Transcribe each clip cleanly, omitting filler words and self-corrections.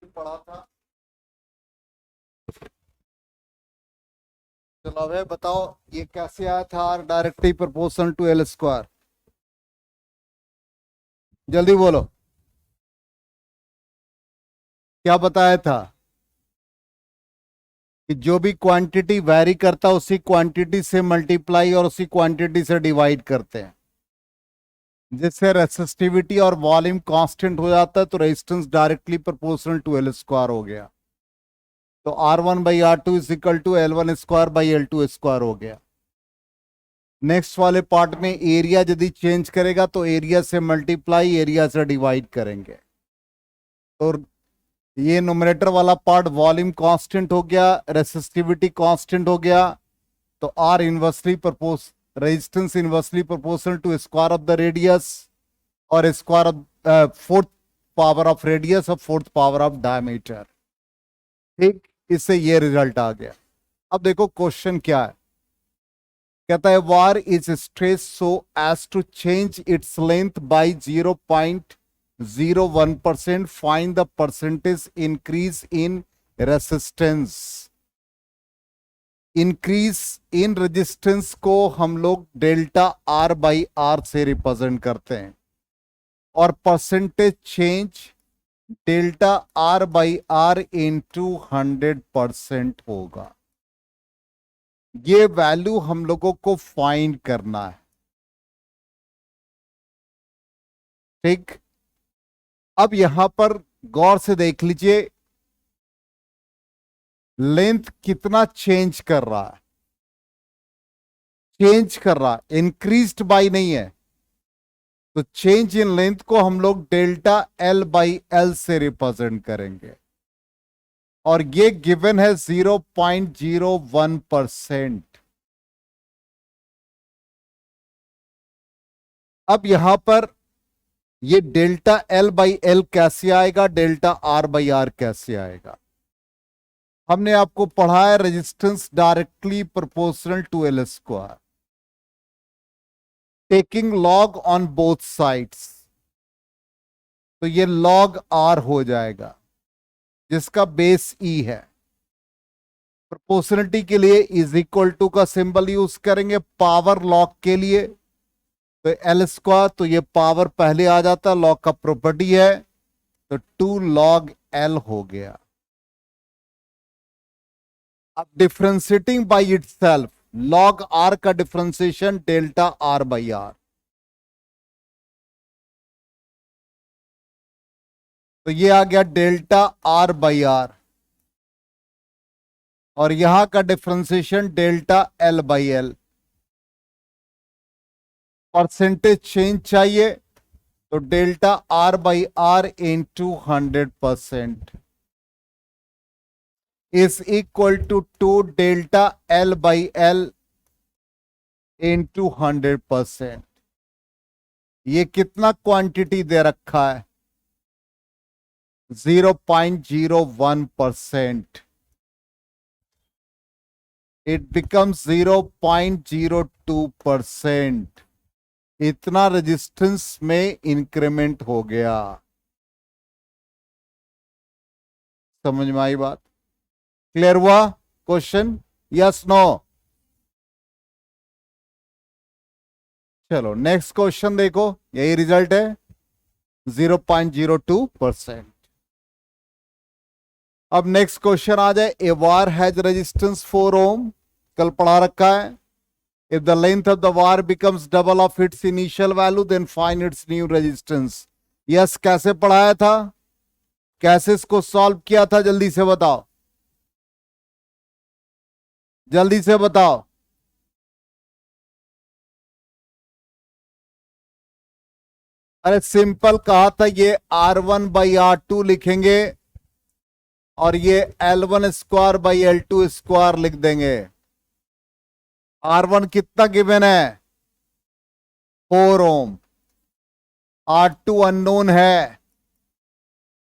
पढ़ा था। चलो अब बताओ ये कैसे आया था R directly proportional to L square. जल्दी बोलो क्या बताया था कि जो भी क्वांटिटी वैरी करता है उसी क्वांटिटी से मल्टीप्लाई और उसी क्वांटिटी से डिवाइड करते हैं, जिससे रेसिस्टिविटी और वॉल्यूम कांस्टेंट हो जाता है, तो resistance directly proportional to L square हो गया। तो R1/R2 is equal to L1 स्क्वायर/L2 स्क्वायर हो गया। नेक्स्ट वाले पार्ट में एरिया यदि चेंज करेगा तो एरिया से मल्टीप्लाई एरिया से डिवाइड करेंगे। तो ये न्यूमरेटर वाला पार्ट वॉल्यूम कांस्टेंट हो गया, रेसिस्टिविटी कांस्टेंट हो गया, तो R inversely propose resistance inversely proportional to square of the radius और square of fourth power of radius और फोर्थ पावर ऑफ डायमीटर। ठीक, इससे ये रिजल्ट आ गया। अब देखो क्वेश्चन क्या है। कहता है wire is stress so as to change its length by 0.01%, find the percentage increase in resistance. Increase in resistance को हम लोग डेल्टा R/R से रिप्रेजेंट करते हैं और percentage change delta R/R into 100% होगा। ये वैल्यू हम लोगों को फाइंड करना है। ठीक, अब यहां पर गौर से देख लीजिए लेंथ कितना चेंज कर रहा है। चेंज कर रहा है, इंक्रीज्ड बाय नहीं है। तो चेंज इन लेंथ को हम लोग डेल्टा L/L से रिप्रेजेंट करेंगे और ये गिवन है 0.01%। अब यहां पर ये डेल्टा L/L कैसे आएगा, डेल्टा R/R कैसे आएगा। हमने आपको पढ़ा है resistance directly proportional to L square, taking log on both sides. तो ये लॉग R हो जाएगा जिसका बेस E है। प्रोपोर्शनलिटी के लिए इज इक्वल टू का सिंबल यूज करेंगे, पावर लॉग के लिए तो एल स्क्वायर, तो ये पावर पहले आ जाता, लॉग का प्रॉपर्टी है, तो 2 log L हो गया। अब differentiating by itself log R का डिफ्रेंशिएशन डेल्टा R/R, तो ये आ गया डेल्टा R/R और यहां का differentiation delta L/L। Percentage change चाहिए तो delta R/R into 100% is equal to 2 delta L/L into 100%। ये कितना क्वांटिटी दे रखा है, 0.01%। It becomes 0.02%। इतना रेजिस्टेंस में इंक्रीमेंट हो गया। समझ में आई बात? क्लियर हुआ क्वेश्चन? Yes no? चलो नेक्स्ट क्वेश्चन देखो, यही रिजल्ट है 0.02%। अब नेक्स्ट क्वेश्चन आ जाए, ए वार हैज रेजिस्टेंस 4 ओम, कल पढ़ा रखा है। If the length of the wire becomes double of its initial value then find its new resistance. Yes, कैसे पढ़ाया था, कैसे इसको सॉल्व किया था, जल्दी से बताओ, जल्दी से बताओ। अरे सिंपल कहा था, ये R1/R2 लिखेंगे और ये L1 स्क्वायर/L2 स्क्वायर लिख देंगे। R1 कितना गिवन है, 4 ओम। R2 अननोन है,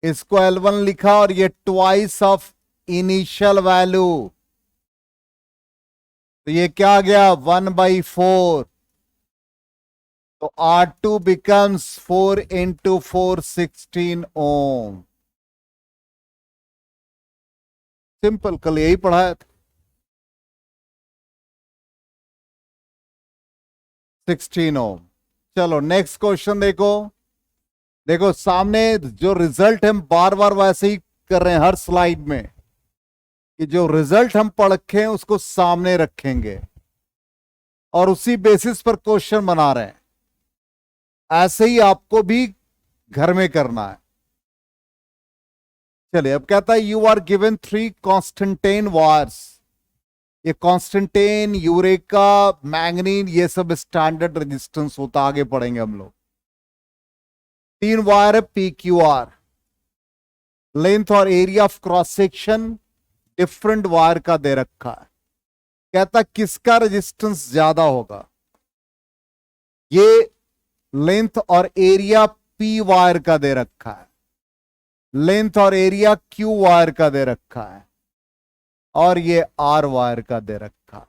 इसको L1 लिखा और ये ट्वाइस ऑफ इनिशियल वैल्यू, तो ये क्या आ गया 1/4। तो R2 becomes 4 into 4 16 ohm। Simple, कल यही पढ़ाया था। 16 ओम। चलो नेक्स्ट क्वेश्चन देखो। देखो सामने जो रिजल्ट हम बार बार वैसे ही कर रहे हैं हर स्लाइड में, कि जो रिजल्ट हम पढ़ के हैं उसको सामने रखेंगे और उसी बेसिस पर क्वेश्चन बना रहे हैं। ऐसे ही आपको भी घर में करना है। चलिए अब कहता है यू आर गिवन 3 कॉन्स्टेंटेन वायर्स। ये कॉन्स्टेंटेन, यूरेका, मैंगनीन, ये सब स्टैंडर्ड रेजिस्टेंस होता, आगे पढ़ेंगे हम लोग। 3 वायर है पी क्यू आर। लेंथ और area of cross section different wire का दे रखा है। कहता किसका रेजिस्टेंस ज्यादा होगा। ये लेंथ और एरिया पी वायर का दे रखा है, लेंथ और एरिया क्यू वायर का दे रखा है, और ये आर वायर का दे रखा है।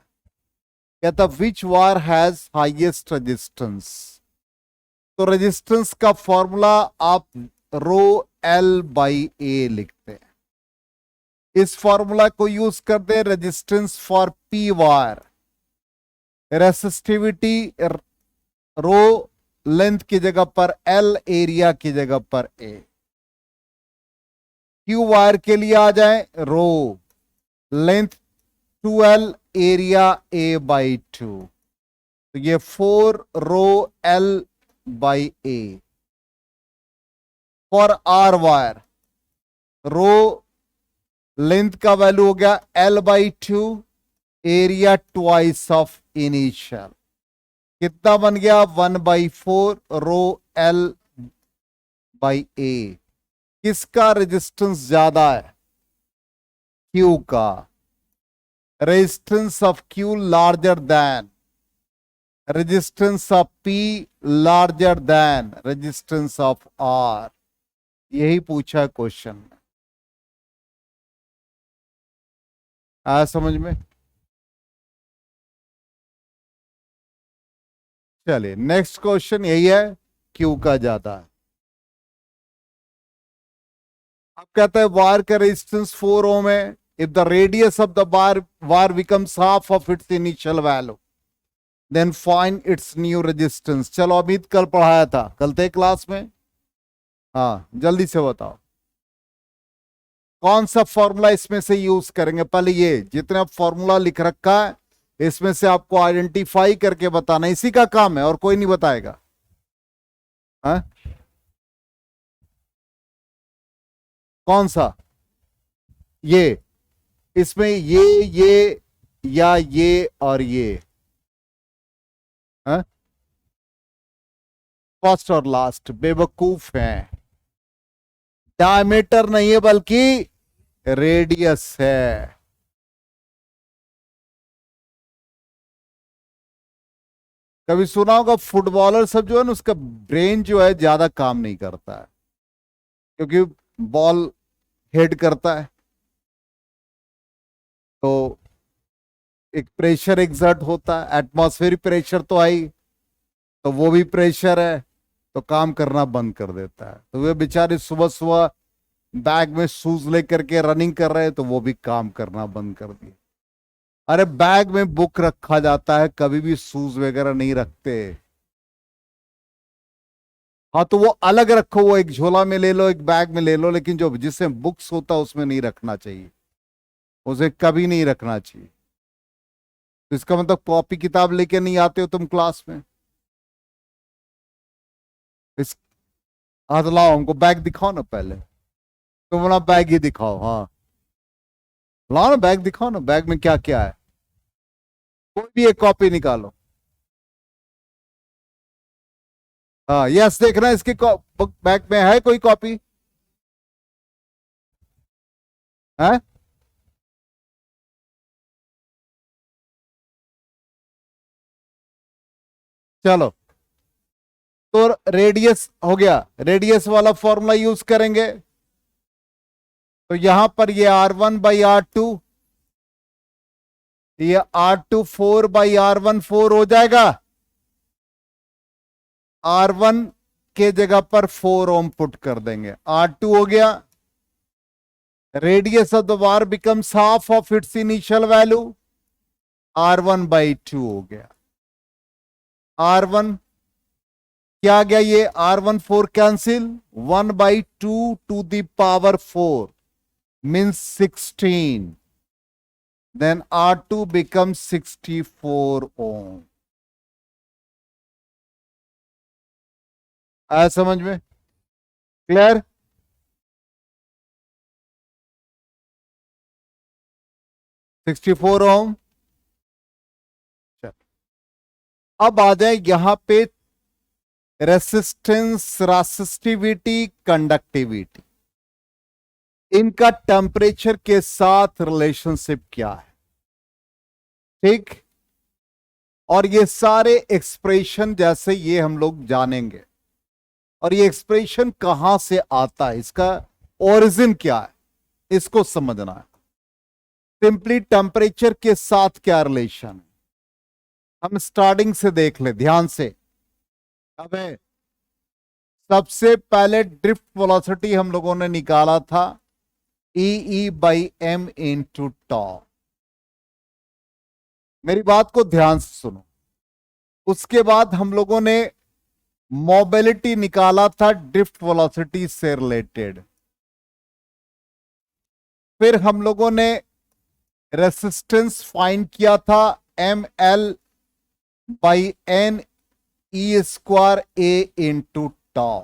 कहता विच वायर हैज हाईएस्ट रेजिस्टेंस। तो रेजिस्टेंस का फॉर्मूला आप रो एल बाई ए लिखते हैं। इस फॉर्मूला को यूज करते हैं resistance for P wire. Resistivity rho length की जगह पर एल, एरिया की जगह पर ए। क्यू वायर के लिए आ जाए rho length 2l, area A by 2। तो ये 4 rho L by A. For our wire rho length का वैल्यू हो गया L by 2, area twice of initial. कितना बन गया 1/4 रो एल बाई ए। किसका रेजिस्टेंस ज्यादा है। क्यू का। Resistance of Q larger than resistance of P larger than resistance of R. यही पूछा क्वेश्चन में। आया समझ में। चलिए नेक्स्ट क्वेश्चन यही है, क्यू का ज्यादा है। अब कहता है वायर का रेजिस्टेंस 4 ओम है। If the radius of the wire becomes half of its initial value then find its new resistance. चलो अमित कल पढ़ाया था, कल थे क्लास में। हाँ जल्दी से बताओ कौन सा फॉर्मूला इसमें से यूज करेंगे। पहले ये जितना फॉर्मूला लिख रखा है इसमें से आपको आइडेंटिफाई करके बताना, इसी का काम है और कोई नहीं बताएगा। हाँ कौन सा। ये इसमें ये या ये और ये। हाँ फर्स्ट और लास्ट बेवकूफ है। डायमीटर नहीं है बल्कि रेडियस है। कभी सुना होगा फुटबॉलर सब जो है ना उसका ब्रेन जो है ज्यादा काम नहीं करता है, क्योंकि बॉल हेड करता है तो एक प्रेशर एग्जर्ट होता है, एटमॉस्फेरिक प्रेशर तो आई, तो वो भी प्रेशर है तो काम करना बंद कर देता है। तो वे बेचारे सुबह सुबह बैग में शूज लेकर के रनिंग कर रहे हैं तो वो भी काम करना बंद कर दिए। अरे बैग में बुक रखा जाता है, कभी भी शूज वगैरह नहीं रखते। हाँ तो वो अलग रखो, वो एक झोला में ले लो, एक बैग में ले लो, लेकिन जो जिसमें बुक्स होता है उसमें नहीं रखना चाहिए, उसे कभी नहीं रखना चाहिए। तो इसका मतलब कॉपी किताब लेके नहीं आते हो तुम क्लास में। इस हाथ लाओ, हमको बैग दिखाओ ना पहले। तुम अपना बैग ही दिखाओ। हाँ लाओ ना बैग, दिखाओ ना बैग में क्या क्या है। कोई भी एक कॉपी निकालो। हाँ यस देखना इसके बैग में है कोई कॉपी है। चलो तो रेडियस हो गया, रेडियस वाला फॉर्मूला यूज करेंगे। तो यहां पर ये R1/R2, ये R2 4/R1 4 हो जाएगा। R1 के जगह पर 4 ओम पुट कर देंगे, R2 हो गया Radius of the wire becomes half of its initial value, R1 by 2 हो गया। R1 क्या आ गया, ये R1 4 cancel, 1 by 2 to the power 4 means 16, then R2 becomes 64 ohm। आया समझ में? क्लियर? Sixty four ohm. अब आ जाए यहां पे रेसिस्टेंस, रेसिस्टिविटी, कंडक्टिविटी, इनका टेम्परेचर के साथ रिलेशनशिप क्या है, ठीक। और ये सारे एक्सप्रेशन जैसे ये हम लोग जानेंगे, और ये एक्सप्रेशन कहां से आता है, इसका ओरिजिन क्या है, इसको समझना है। सिंपली टेम्परेचर के साथ क्या रिलेशन है, हम स्टार्टिंग से देख ले ध्यान से। अब सबसे पहले ड्रिफ्ट वेलोसिटी हम लोगों ने निकाला था ई बाई एम इंटू टॉ। मेरी बात को ध्यान से सुनो। उसके बाद हम लोगों ने मोबिलिटी निकाला था ड्रिफ्ट वेलोसिटी से रिलेटेड। फिर हम लोगों ने रेसिस्टेंस फाइंड किया था M L by N E square A into tau.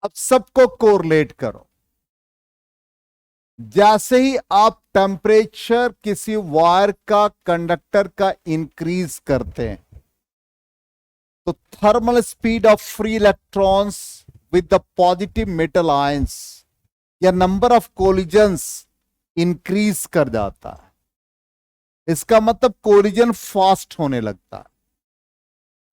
अब सबको कोरिलेट करो। जैसे ही आप टेम्परेचर किसी वायर का, कंडक्टर का इंक्रीज करते हैं, तो thermal speed of free electrons with the positive metal ions या नंबर ऑफ कोलिजन्स इंक्रीज कर जाता है। इसका मतलब कोलिजन फास्ट होने लगता है।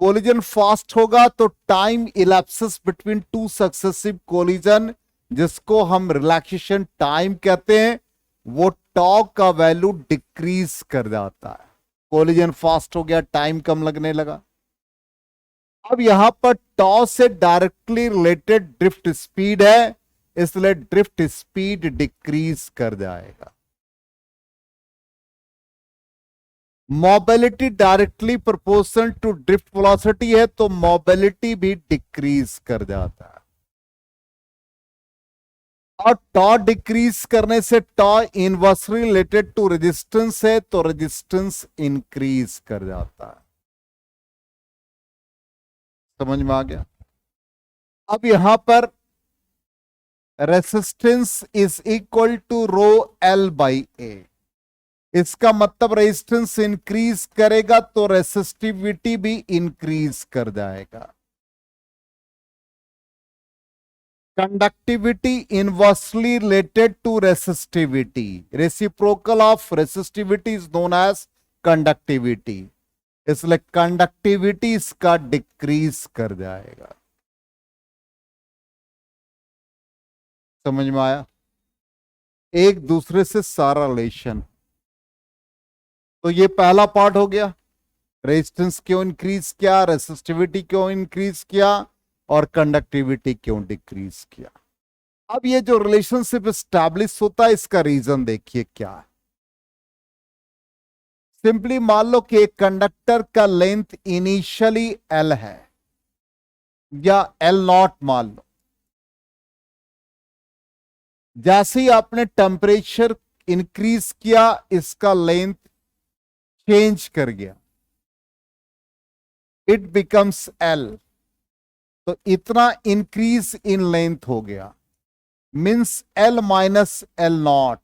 कोलिजन फास्ट होगा तो time elapses between two successive collision, जिसको हम रिलैक्सेशन टाइम कहते हैं, वो टॉ का वैल्यू डिक्रीज कर जाता है। कोलिजन फास्ट हो गया, टाइम कम लगने लगा। अब यहां पर टॉ से डायरेक्टली रिलेटेड ड्रिफ्ट स्पीड है, इसलिए ड्रिफ्ट स्पीड डिक्रीज कर जाएगा। Mobility directly proportional to drift velocity है, तो मोबिलिटी भी डिक्रीज कर जाता है। और टॉ डिक्रीज करने से टॉ इनवर्सली रिलेटेड टू रेजिस्टेंस है, तो रेजिस्टेंस इंक्रीज कर जाता है। समझ में आ गया? अब यहां पर resistance is equal to rho L by A. इसका मतलब रेजिस्टेंस इंक्रीज करेगा तो रेसिस्टिविटी भी इंक्रीज कर जाएगा। Conductivity inversely related to resistivity. Reciprocal of resistivity is known as conductivity, इसलिए कंडक्टिविटी इसका डिक्रीज कर जाएगा। समझ में आया? एक दूसरे से सारा रिलेशन। तो ये पहला पार्ट हो गया, रेजिस्टेंस क्यों इंक्रीज किया, रेसिस्टिविटी क्यों इंक्रीज किया, और कंडक्टिविटी क्यों डिक्रीज किया। अब ये जो रिलेशनशिप एस्टैब्लिश होता है, इसका रीजन देखिए क्या है। सिंपली मान लो कि एक कंडक्टर का लेंथ इनिशियली एल है, या एल नॉट मान लो। जैसे ही आपने टेम्परेचर इंक्रीज किया, इसका लेंथ चेंज कर गया, इट बिकम्स एल। तो इतना इंक्रीज इन लेंथ हो गया, means L minus L naught.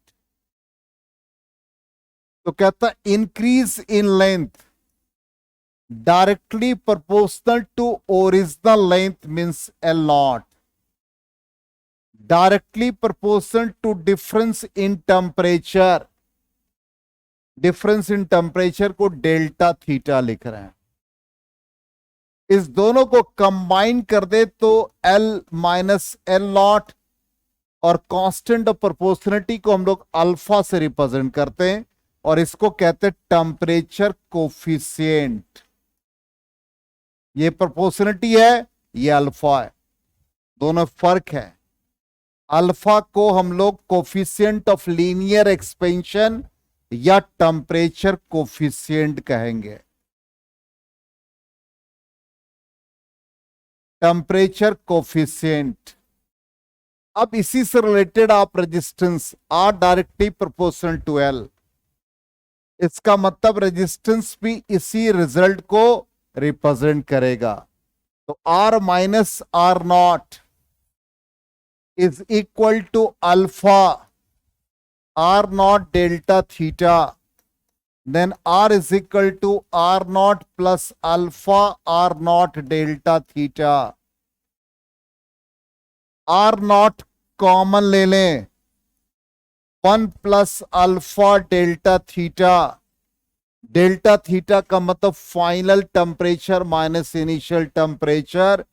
तो कहता increase in length directly proportional to original length means L naught, directly proportional to difference in temperature. Difference in temperature को delta theta लिख रहे हैं। इस दोनों को कंबाइन कर दे तो एल माइनस एल नॉट, और कांस्टेंट ऑफ प्रोपोर्शनलिटी को हम लोग अल्फा से रिप्रेजेंट करते हैं, और इसको कहते हैं टेम्परेचर कोफिशिएंट। ये प्रोपोर्शनलिटी है, ये अल्फा है, दोनों फर्क है। अल्फा को हम लोग कोफिशिएंट ऑफ लीनियर एक्सपेंशन या टेम्परेचर कोफिशिएंट कहेंगे। Temperature coefficient. अब इसी से रिलेटेड आप resistance R directly proportional to L, इसका मतलब रेजिस्टेंस भी इसी रिजल्ट को रिप्रेजेंट करेगा। तो R minus R naught is equal to alpha R naught delta theta, then R is equal to R naught plus alpha R naught delta theta. R naught common ले लें, 1 plus alpha delta theta. Delta theta का मतलब final temperature minus initial temperature.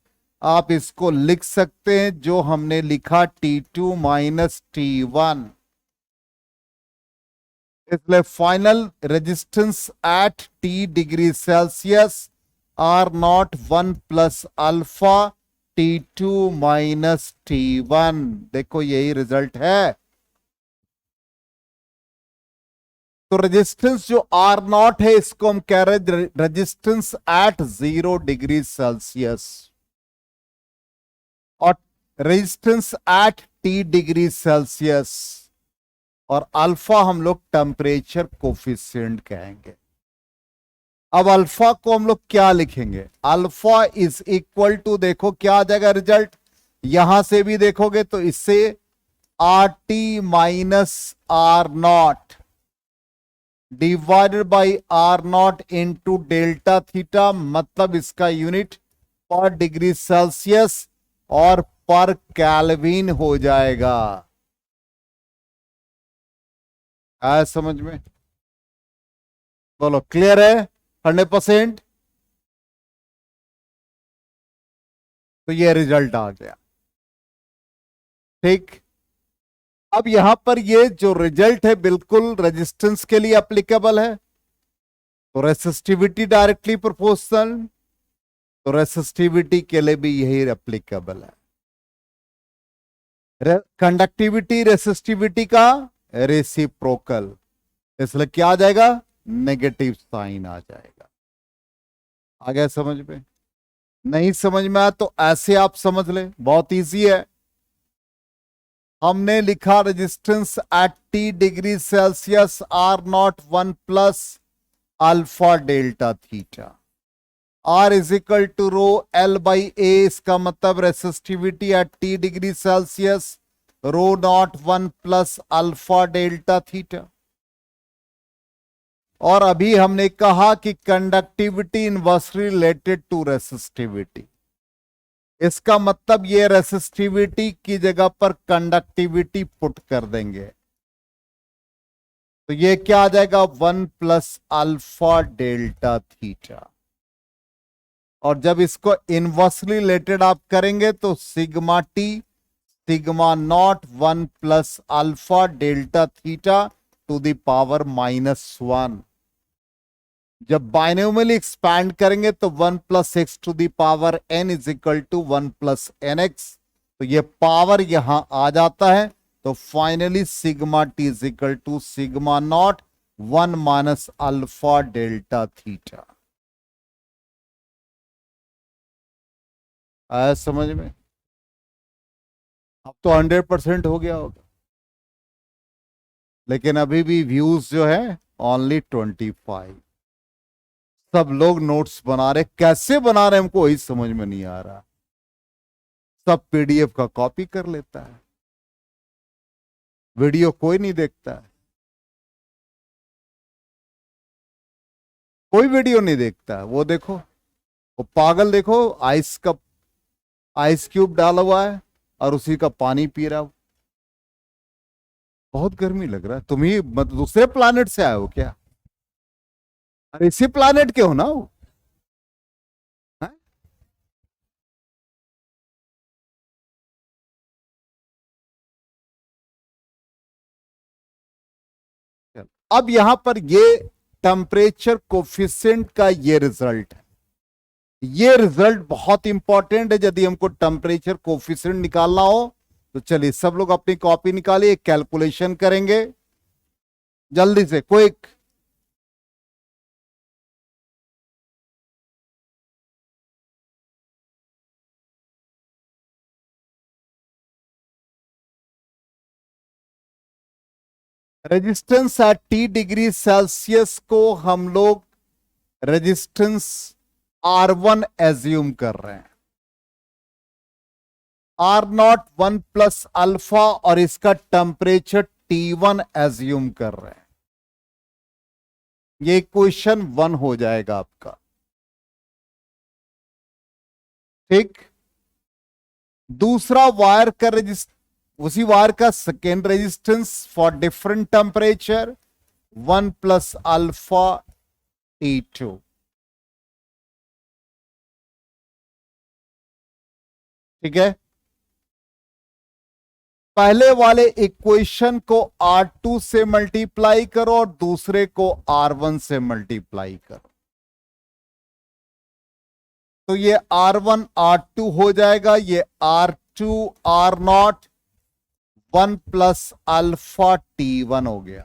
आप इसको लिख सकते हैं जो हमने लिखा T2 माइनस T1। इसलिए final resistance at T degree Celsius R naught 1 plus alpha T2 minus T1। देखो यही रिजल्ट है। तो रेजिस्टेंस जो आर नॉट है इसको हम कह रहे हैं रेजिस्टेंस एट 0 डिग्री सेल्सियस, और resistance at T degree Celsius, और अल्फा हम लोग टेम्परेचर कोफिशिएंट कहेंगे। अब अल्फा को हम लोग क्या लिखेंगे? अल्फा इज इक्वल टू, देखो क्या आ जाएगा रिजल्ट, यहां से भी देखोगे तो इससे RT minus R naught divided by R naught into delta theta, मतलब इसका यूनिट पर डिग्री सेल्सियस और पर केल्विन हो जाएगा। आया समझ में? बोलो क्लियर है 100%? तो ये रिजल्ट आ गया। ठीक, अब यहां पर ये जो रिजल्ट है बिल्कुल रेजिस्टेंस के लिए एप्लीकेबल है। तो रेसिस्टिविटी डायरेक्टली प्रोपोर्शनल, तो रेसिस्टिविटी के लिए भी यही एप्लीकेबल है। कंडक्टिविटी रेसिस्टिविटी का रेसिप्रोकल, इसलिए क्या आ जाएगा? नेगेटिव साइन आ जाएगा। आ गया समझ में? नहीं समझ में आया तो ऐसे आप समझ ले, बहुत इजी है। हमने लिखा resistance at T degree Celsius R naught 1 plus alpha delta theta, R is equal to rho L by A, इसका मतलब resistivity at T degree Celsius rho naught 1 plus alpha delta theta. और अभी हमने कहा कि conductivity inversely related to resistivity, इसका मतलब ये रेसिस्टिविटी की जगह पर कंडक्टिविटी पुट कर देंगे, तो ये क्या आ जाएगा? 1 प्लस अल्फा डेल्टा थीटा। और जब इसको इनवर्सली रिलेटेड आप करेंगे तो sigma T sigma naught 1 plus alpha delta theta to the power -1। जब बाइनोमियली एक्सपैंड करेंगे तो 1 plus X to the power n is equal to 1 plus N X, तो ये पावर यहां आ जाता है। तो finally sigma T is equal to sigma naught 1 minus alpha delta theta. आया समझ में? अब तो 100% हो गया होगा, लेकिन अभी भी व्यूज जो है ओनली 25। सब लोग नोट्स बना रहे, कैसे बना रहे हमको वही समझ में नहीं आ रहा। सब PDF का कॉपी कर लेता है, वीडियो कोई नहीं देखता है, कोई वीडियो नहीं देखता है। वो देखो, वो पागल देखो, आइस क्यूब डाला हुआ है और उसी का पानी पी रहा है। बहुत गर्मी लग रहा है, तुम ही मतलब दूसरे प्लानेट से आए हो क्या? अरे इसी प्लानेट के हो ना वो? अब यहां पर ये टेम्परेचर कोफिशिएंट का ये रिजल्ट है। ये रिजल्ट बहुत इंपॉर्टेंट है। यदि हमको टेम्परेचर कोफिशिएंट निकालना हो तो चलिए सब लोग अपनी कॉपी निकालिए, कैलकुलेशन करेंगे जल्दी से, quick. Resistance at T degree Celsius को हम लोग रेजिस्टेंस R1 एज्यूम कर रहे हैं, R0 1 प्लस अल्फा, और इसका टेम्परेचर T1 एज्यूम कर रहे हैं। ये इक्वेशन 1 हो जाएगा आपका, ठीक। दूसरा वायर का उसी वायर का second resistance for different temperature 1 plus alpha T2, ठीक है। पहले वाले इक्वेशन को R2 से मल्टीप्लाई करो और दूसरे को R1 से मल्टीप्लाई करो, तो ये R1 R2 हो जाएगा, ये R2 R0 1 plus alpha T1 हो गया।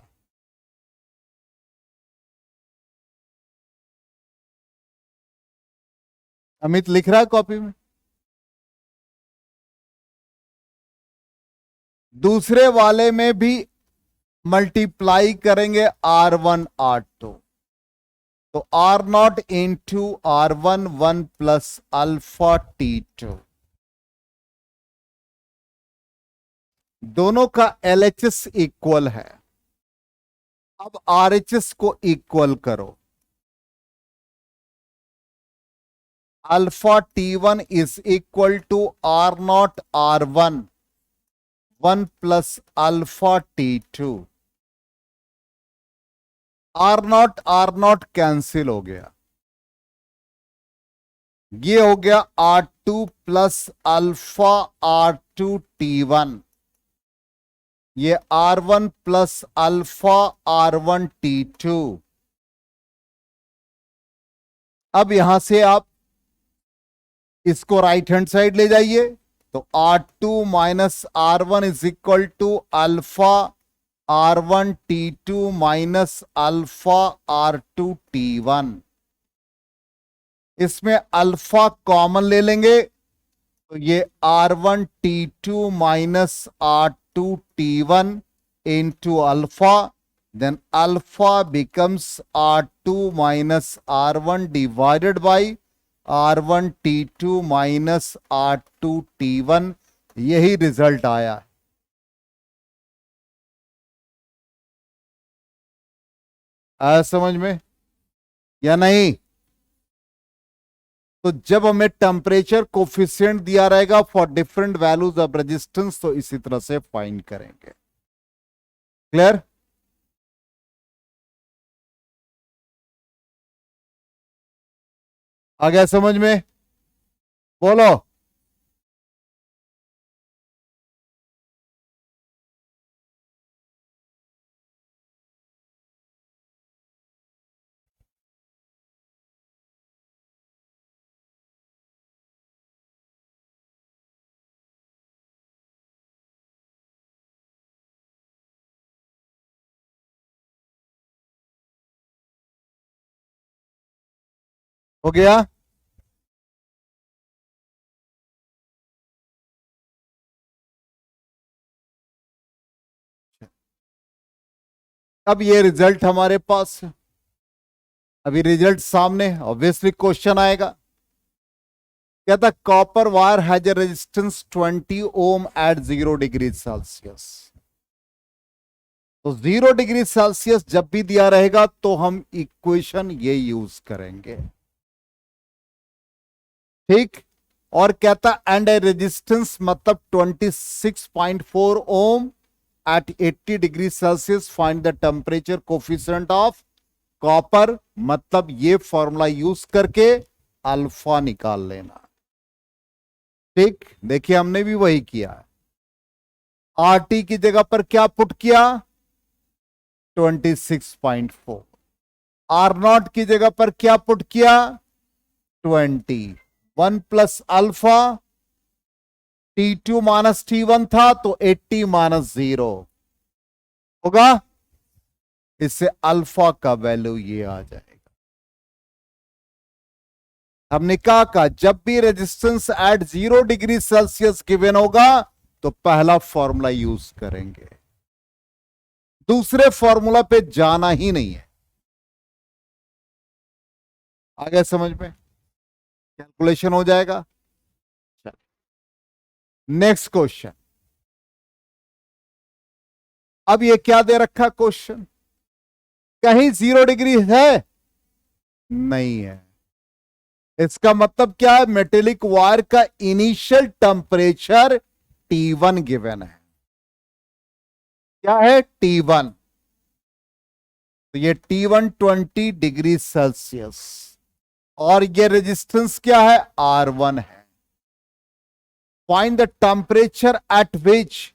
अमित लिख रहा है कॉपी में। दूसरे वाले में भी मल्टीप्लाई करेंगे R1 R2, तो R0 into R1 1 plus alpha T2, दोनों का LHS इक्वल है। अब RHS को इक्वल करो, alpha T1 is equal to R0 R1 1 plus alpha T2, R0 cancel हो गया, ये हो गया R2 plus alpha R2 T1, ये R1 plus alpha R1 T2। अब यहां से आप इसको राइट हैंड साइड ले जाइए, तो R2 minus R1 is equal to alpha R1 T2 minus alpha R2 T1। इसमें अल्फा कॉमन ले लेंगे, तो ये R1 T2 minus R2 T1 into alpha, then alpha becomes R2 minus R1 divided by R1 T2 minus R2 T1। यही result आया। आया समझ में या नहीं? तो जब हमें टेम्परेचर कोफिशिएंट दिया रहेगा for different values of resistance, तो इसी तरह से फाइंड करेंगे। क्लियर? आ गया समझ में? बोलो। हो गया? अब ये रिजल्ट हमारे पास है, अभी रिजल्ट सामने, ऑब्वियसली क्वेश्चन आएगा। कहता copper wire has a resistance 20 ohm at 0 degree Celsius. तो 0 डिग्री सेल्सियस जब भी दिया रहेगा तो हम इक्वेशन ये यूज करेंगे, ठीक। और कहता एंड ए रेजिस्टेंस मतलब 26.4 ohm at 80 degree Celsius, find the temperature coefficient of copper, मतलब ये फॉर्मूला यूज करके अल्फा निकाल लेना, ठीक। देखिए हमने भी वही किया, RT की जगह पर क्या पुट किया, 26.4, R0 की जगह पर क्या पुट किया, 20, 1 plus alpha T2 minus T1 था तो 80 माइनस 0 होगा। इससे अल्फा का वैल्यू ये आ जाएगा। हमने कहा जब भी resistance at 0 degree Celsius given होगा तो पहला फॉर्मूला यूज करेंगे, दूसरे फॉर्मूला पे जाना ही नहीं है। आगे समझ में कैलकुलेशन हो जाएगा। Next question. अब ये क्या दे रखा क्वेश्चन, कहीं 0 डिग्री है नहीं है। इसका मतलब क्या है, मेटेलिक वायर का इनिशियल टेम्परेचर T1 गिवन है। क्या है T1, तो ये T1 20 डिग्री सेल्सियस और ये रेजिस्टेंस क्या है R1 है। फाइंड द टेम्परेचर एट विच,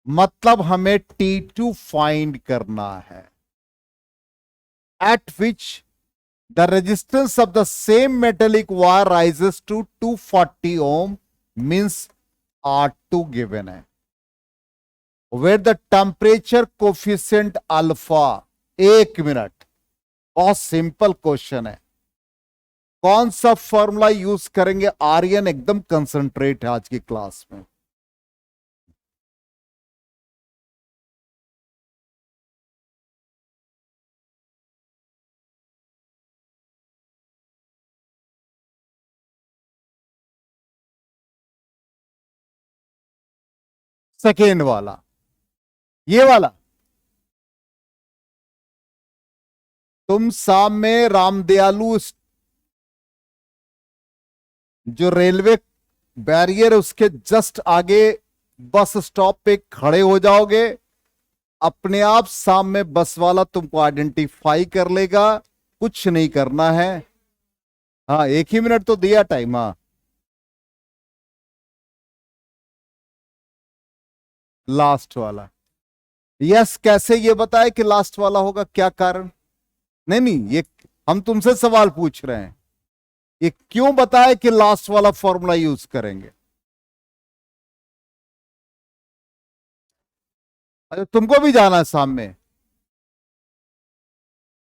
मतलब हमें T2 फाइंड करना है, eight which the resistance of the same metallic wire rises to 240 ohm, means R2 given है, where the temperature coefficient alpha। 1 minute, बहुत सिंपल क्वेश्चन है। कौन सा फॉर्मूला यूज करेंगे, आर्यन एकदम कंसंट्रेट है आज की क्लास में। सेकेंड वाला, ये वाला, तुम सामने रामदयालु जो रेलवे बैरियर है उसके जस्ट आगे बस स्टॉप पे खड़े हो जाओगे, अपने आप सामने बस वाला तुमको आइडेंटिफाई कर लेगा, कुछ नहीं करना है। हाँ 1 ही मिनट तो दिया टाइम। हाँ लास्ट वाला, यस कैसे ये बताए कि लास्ट वाला होगा, क्या कारण। नहीं नहीं, ये हम तुमसे सवाल पूछ रहे हैं, ये क्यों बताए कि लास्ट वाला फॉर्मूला यूज करेंगे। अरे तुमको भी जाना है सामने,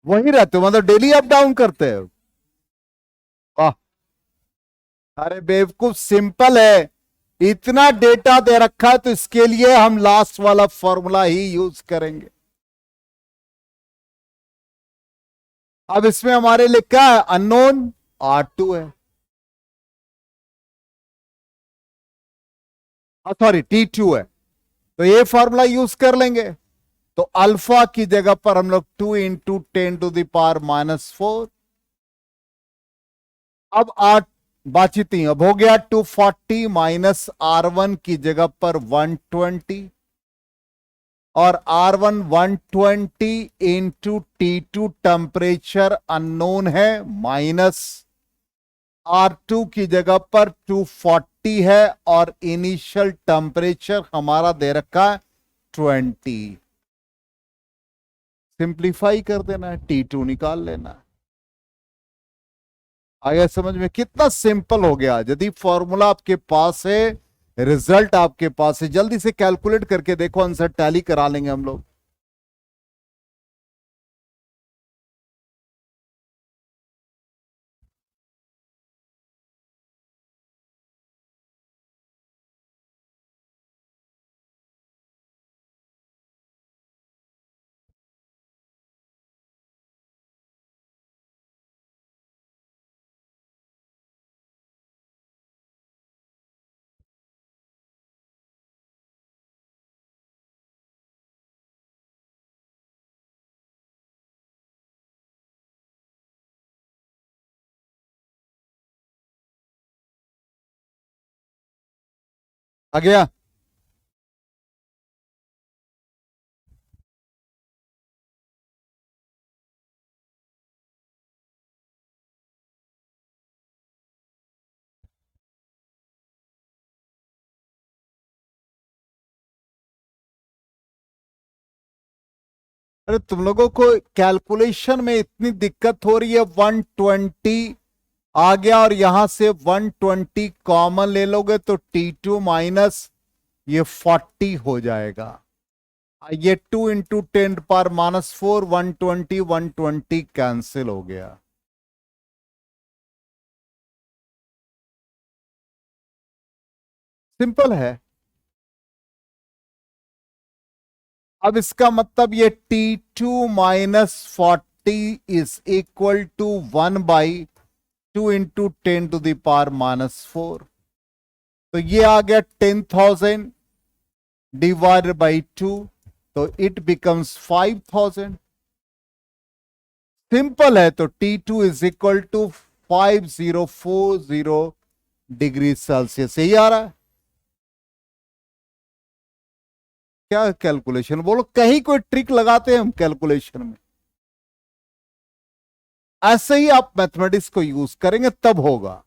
वही रहते हो, मतलब डेली अप डाउन करते हो। वाह, अरे बेवकूफ, सिंपल है, इतना डेटा दे रखा है तो इसके लिए हम लास्ट वाला फॉर्मूला ही यूज करेंगे। अब इसमें हमारे लिए क्या है, अननोन R2 है, सॉरी T2 है, तो ये फॉर्मूला यूज कर लेंगे। तो अल्फा की जगह पर हम लोग 2 इंटू 10⁻⁻⁴। अब आठ बाची थी, अब हो गया 240 माइनस R1 की जगह पर 120 और R1 120 into T2 temperature unknown है, माइनस R2 की जगह पर 240 है और इनिशियल टेम्परेचर हमारा दे रखा है 20। सिंप्लीफाई कर देना है, T2 निकाल लेना है। आया समझ में, कितना सिंपल हो गया। यदि फॉर्मूला आपके पास है, रिजल्ट आपके पास है, जल्दी से कैलकुलेट करके देखो, आंसर टैली करा लेंगे हम लोग। आ गया। अरे तुम लोगों को कैलकुलेशन में इतनी दिक्कत हो रही है, 120 आ गया, और यहां से 120 कॉमन ले लोगे तो T2 माइनस ये 40 हो जाएगा। ये 2 × 10⁻⁴, 120 120 कैंसिल हो गया। सिंपल है। अब इसका मतलब ये T2 minus 40 is equal to 1/2 × 10⁻⁴। तो ये आ गया 10,000 डिवाइडेड बाई 2, तो इट बिकम्स 5,000। सिंपल है, तो T2 is equal to 5040 degree Celsius. यही आ रहा है। क्या कैलकुलेशन बोलो, कहीं कोई ट्रिक लगाते हैं हम कैलकुलेशन में? ऐसे ही आप मैथमेटिक्स को यूज करेंगे तब होगा।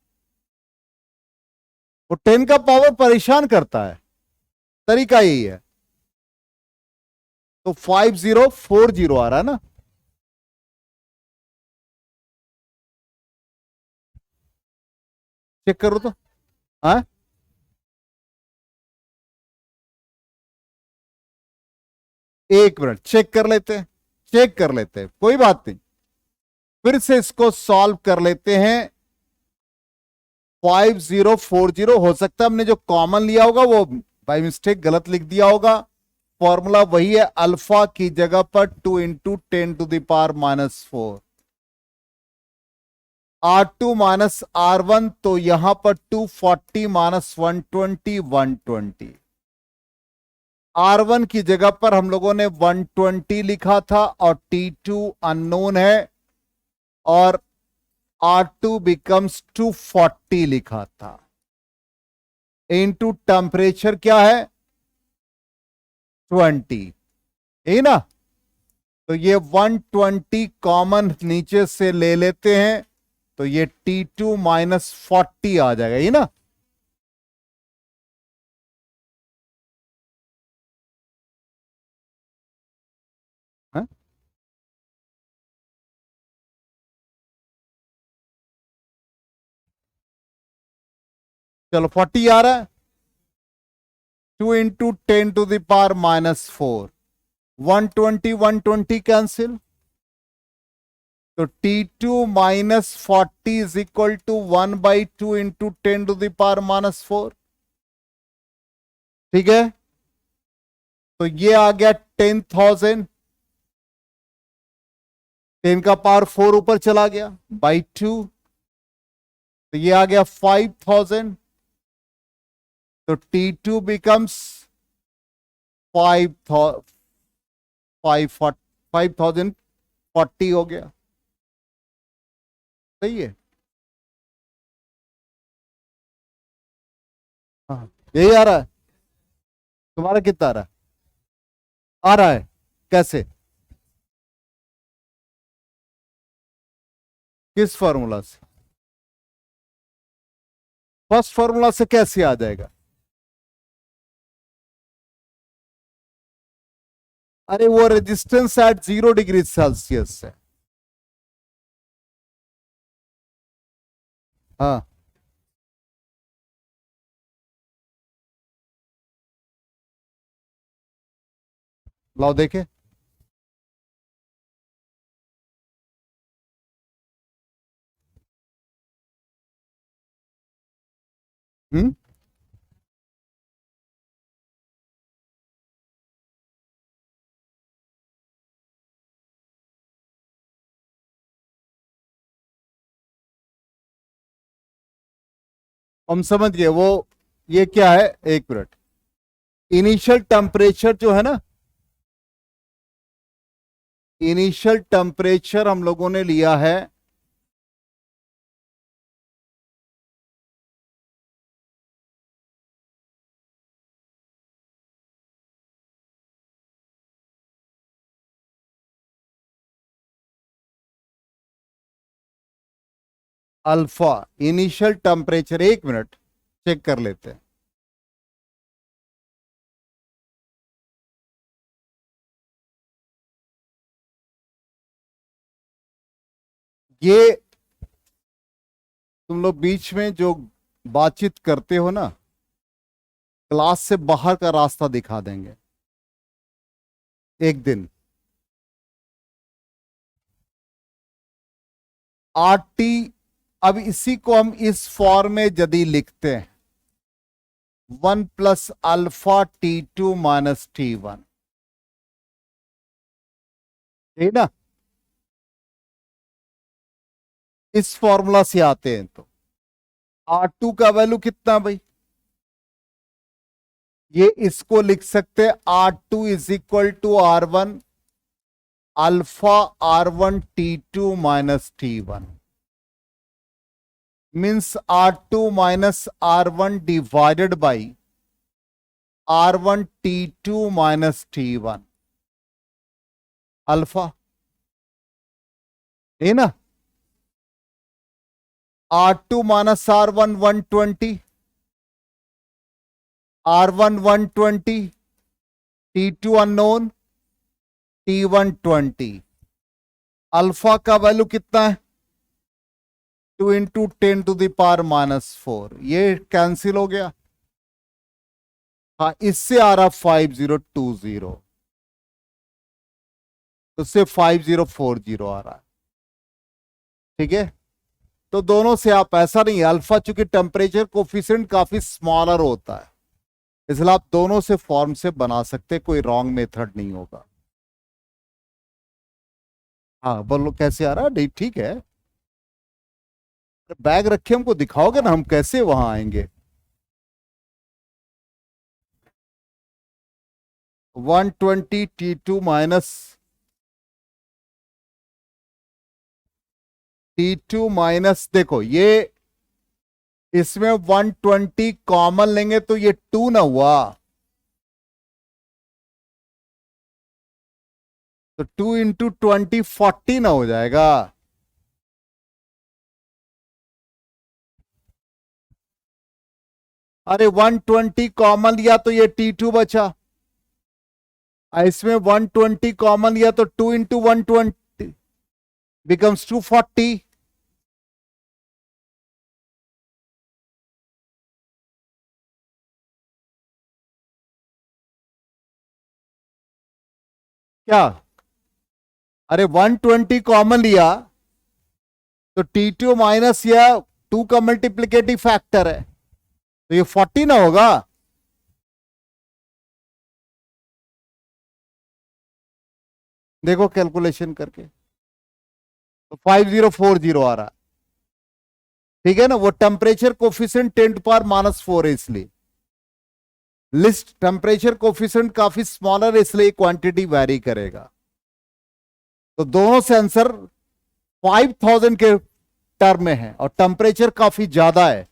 वो 10 का पावर परेशान करता है, तरीका यही है। तो 5040 आ रहा है ना। चेक करो तो। हाँ, एक मिनट चेक कर लेते हैं। चेक कर लेते हैं, कोई बात नहीं। फिर से इसको सॉल्व कर लेते हैं। 5040 हो सकता है हमने जो कॉमन लिया होगा वो बाय मिस्टेक गलत लिख दिया होगा। फॉर्मूला वही है, अल्फा की जगह पर 2 × 10⁻⁴। R2 - R1, तो यहां पर 240 - 120 120। R1 की जगह पर हम लोगों ने 120 लिखा था, और T2 अननोन है, और R2 बिकम्स 240 लिखा था। इनटू टेम्परेचर क्या है, 20, यही ना। तो ये 120 कॉमन नीचे से ले लेते हैं, तो ये T2 माइनस 40 आ जाएगा, यही ना। हाँ? चलो 40 आ रहा है। 2 × 10⁻⁴, 120 120 कैंसिल। तो T2 minus 40 is equal to 1/2 × 10⁻⁴। ठीक है, तो ये आ गया 10,000। 10 का पावर 4 ऊपर चला गया बाई 2, तो ये आ गया 5,000। तो T2 बिकम्स 5,040 हो गया। सही है। हाँ, यही आ रहा है। तुम्हारा कितना आ रहा है? आ रहा है कैसे? किस फॉर्मूला से? फर्स्ट फॉर्मूला से कैसे आ जाएगा? अरे वो रेजिस्टेंस एट 0 डिग्री सेल्सियस है। हाँ, लाओ देखे। हम्म। हम समझ गए वो। ये क्या है, एक मिनट। इनिशियल टेम्परेचर जो है ना, इनिशियल टेम्परेचर हम लोगों ने लिया है अल्फा। इनिशियल टेम्परेचर, एक मिनट चेक कर लेते हैं। ये तुम लोग बीच में जो बातचीत करते हो ना, क्लास से बाहर का रास्ता दिखा देंगे एक दिन। RT, अब इसी को हम इस फॉर्म में यदि लिखते हैं 1+α T2 - T1, ठीक ना, इस फॉर्मूला से आते हैं। तो R2 का वैल्यू कितना भाई, ये इसको लिख सकते हैं R2 = R1 alpha R1 T2 - T1, means R2 - R1 divided by R1 T2 - T1 alpha, है ना। R2 - R1 120, R1 120, T2 unknown, T1 20। Alpha का वैल्यू कितना है 2 × 10⁻⁻⁴, ये कैंसिल हो गया। हाँ, इससे आ रहा 5020, उससे 5040 आ रहा है, ठीक है। तो दोनों से आप, ऐसा नहीं है, अल्फा चूंकि टेम्परेचर कोफिशिएंट काफी स्मॉलर होता है, इसलिए आप दोनों से फॉर्म से बना सकते, कोई रॉन्ग मेथड नहीं होगा। हाँ बोलो कैसे आ रहा है, ठीक है। बैग रखे हमको दिखाओगे ना, हम कैसे वहां आएंगे। 120 T2 - T2 माइनस, देखो ये इसमें 120 कॉमन लेंगे तो ये 2 ना हुआ, तो 2 × 20 40 ना हो जाएगा। अरे 120 कॉमन लिया तो ये T2 बचा, इसमें 120 कॉमन लिया तो 2 × 120 बिकम्स 240। क्या, अरे 120 कॉमन लिया तो T2 माइनस या 2 का मल्टीप्लिकेटिव फैक्टर है, तो ये 40 ना होगा। देखो कैलकुलेशन करके, तो 5040 आ रहा है, ठीक है ना। वो टेम्परेचर कोफिशिएंट 10⁻⁻⁴ है, इसलिए लिस्ट टेम्परेचर कोफिशिएंट काफी स्मॉलर है, इसलिए क्वांटिटी वैरी करेगा। तो दोनों से आंसर 5000 के टर्म में है और टेम्परेचर काफी ज्यादा है,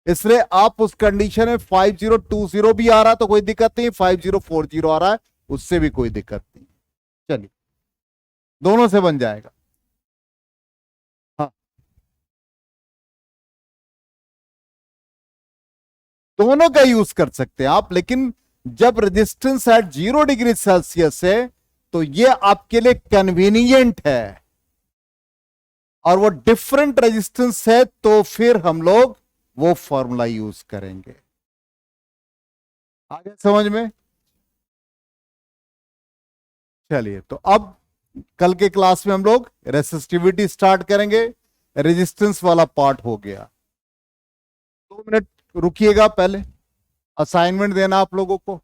इसलिए आप उस कंडीशन में 5020 भी आ रहा तो कोई दिक्कत नहीं, 5040 आ रहा है उससे भी कोई दिक्कत नहीं। चलिए दोनों से बन जाएगा। हाँ, दोनों का यूज कर सकते हैं आप, लेकिन जब रेजिस्टेंस एट 0°C है तो ये आपके लिए कन्वीनियंट है, और वो डिफरेंट रेजिस्टेंस है तो फिर हम लोग वो फॉर्मूला यूज करेंगे। आगे समझ में। चलिए, तो अब कल के क्लास में हम लोग रेसिस्टिविटी स्टार्ट करेंगे, रेजिस्टेंस वाला पार्ट हो गया। 2 मिनट रुकिएगा, पहले असाइनमेंट देना आप लोगों को।